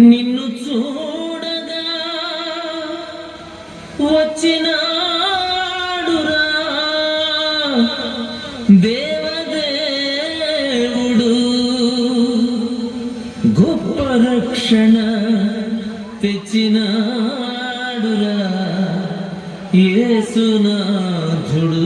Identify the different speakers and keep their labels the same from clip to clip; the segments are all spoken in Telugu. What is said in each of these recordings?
Speaker 1: నిన్ను చూడగా వచ్చినాడురా దేవదేవుడు, గొప్ప రక్షణ తెచ్చినాడురా యేసునాథుడు.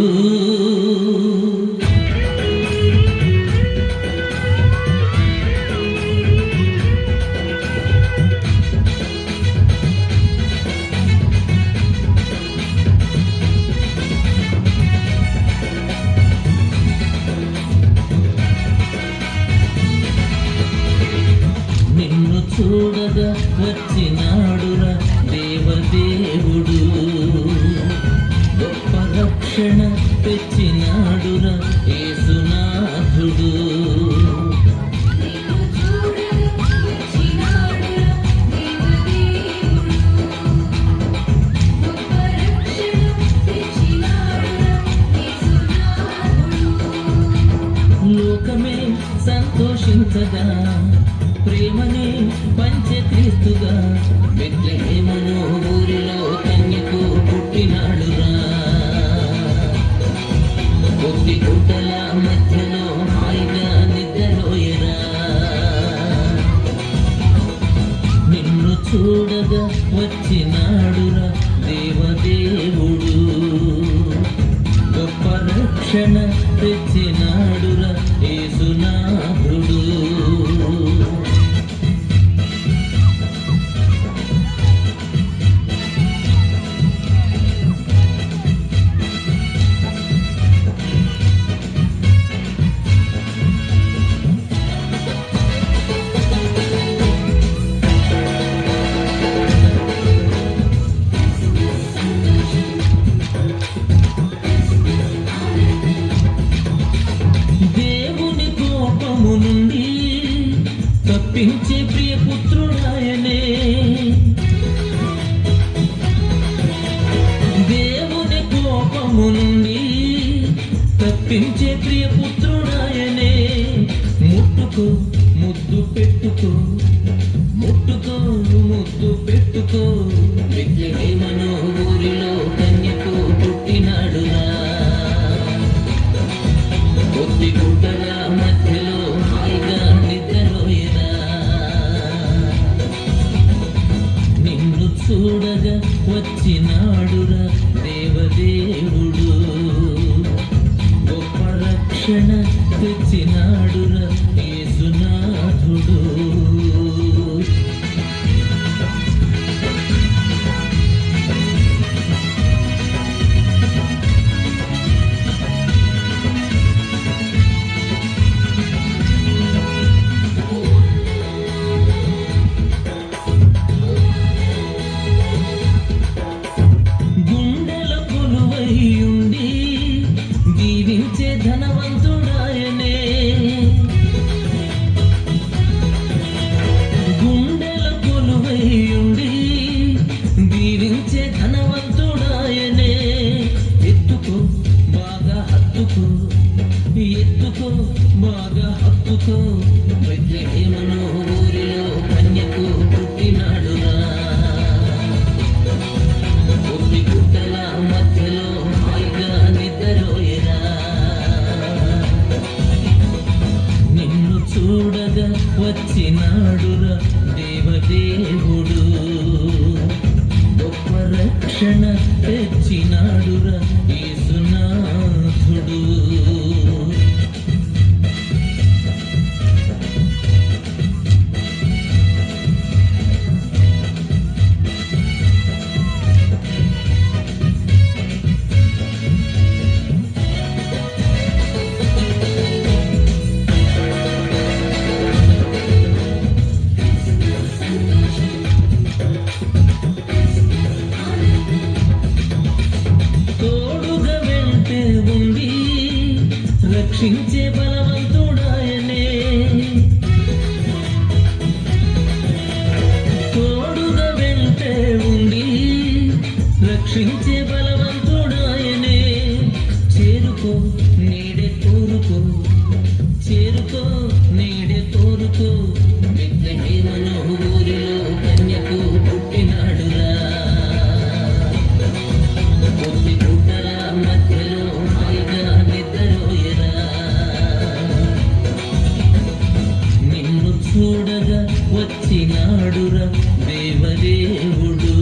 Speaker 1: నిన్ను చూడగా వచ్చినాడురా దేవదేవుడు, గొప్ప రక్షణ తెచ్చినాడురా యేసునాథుడు. లోకమే సంతోషించగా ప్రేమనే పంచే క్రీస్తుగా బెత్లెహేమును ఊరిలో కన్యకు పుట్టినాడురా. కొద్ది గుడ్డల మధ్యలో హాయిగా నిద్రలోయరా. నిన్ను చూడగా వచ్చినాడురా దేవదేవుడు, గొప్ప రక్షణ తెచ్చినాడురా యేసునాథుడు. తప్పించే ప్రియపుత్రుడాయనే, దేవుని కోపము నుండి తప్పించే ప్రియపుత్రుడాయనే. ముట్టుకో ముద్దు పెట్టుకో, ముట్టుకో ముద్దు పెట్టుకో, బెత్లెహేమును ఊరిలో కన్యకు పుట్టినాడురా. కొద్ది గుడ్డల మధ్యలో హాయిగా నిద్రలోయరా. నిన్ను చూడగా వచ్చినాడురా దేవదేవుడు, గొప్ప రక్షణ తెచ్చినాడురా యేసునాథుడు. దీవించే ధనవంతుడాయనే, గుండెల కొలువై ఉండి దీవించే ధనవంతుడాయనే. ఎత్తుకో బాగా హత్తుకో, ఎత్తుకో బాగా హత్తుకో, బెత్లెహేమును ఊరిలో కన్యకు పుట్టినాడురా. కొద్ది గుడ్డల మధ్యలో హాయిగా నిద్రలోయరా. నిన్ను చూడగా వచ్చినాడురా దేవదేవుడు, గొప్ప రక్షణ తెచ్చినాడురా యేసునాథుడు. రక్షించే బలవంతుడాయనే, తోడుగా వెంటే ఉండి రక్షించే బలవంతుడాయనే. చేరుకో నీడే కోరుకో, చేరుకో నీడే కోరుకో, బెత్లెహేమును ఊరిలో వచ్చినాడురా దేవదేవుడు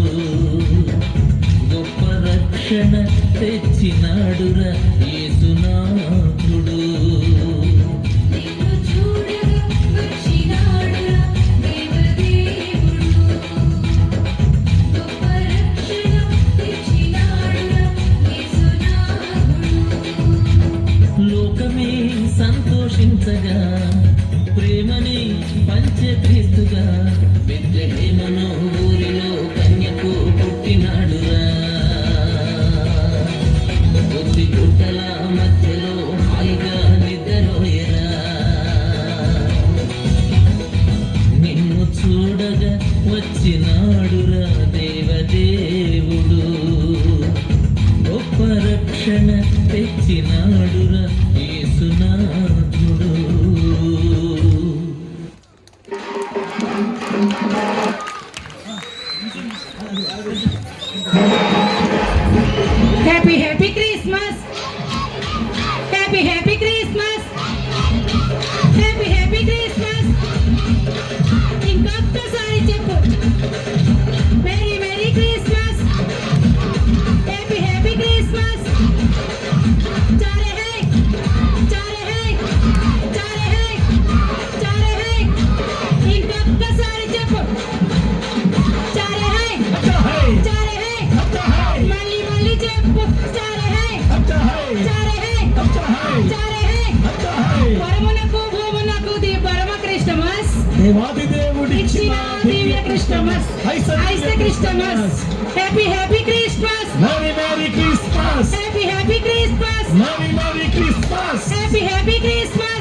Speaker 1: గొప్ప రక్షణ తెచ్చినాడురా యేసునాథుడు లోకమే సంతోషించగా ప్రేమని పంచే క్రీస్తుగా బెత్లెహేమును ఊరిలో కన్యకు పుట్టినాడురా కొద్ది గుట్టల మధ్యలో హాయిగా నిద్రలోయరా నిన్ను చూడగా వచ్చినాడురా దేవదేవుడు గొప్ప రక్షణ తెచ్చినాడురా యేసునాథుడు
Speaker 2: happy happy Christmas happy happy Christmas happy happy Christmas ఇంకొకసారి చెప్పు merry merry Christmas happy happy Christmas చారే హై చారే హై చారే హై చారే హై ఇంకొకసారి చెప్పు చారే హై చారే హై మళ్ళీ మళ్ళీ చెప్పు చారే హై చారే హై చారే హై పరమునకు భూమునకు పరమ క్రిస్టమస్
Speaker 3: దేవాది దేవుడి
Speaker 2: ఇచ్చిన దివ్య క్రిస్టమస్ ఐసే Christmas happy happy Christmas
Speaker 3: merry merry Christmas
Speaker 2: happy happy Christmas
Speaker 3: merry merry Christmas
Speaker 2: happy happy Christmas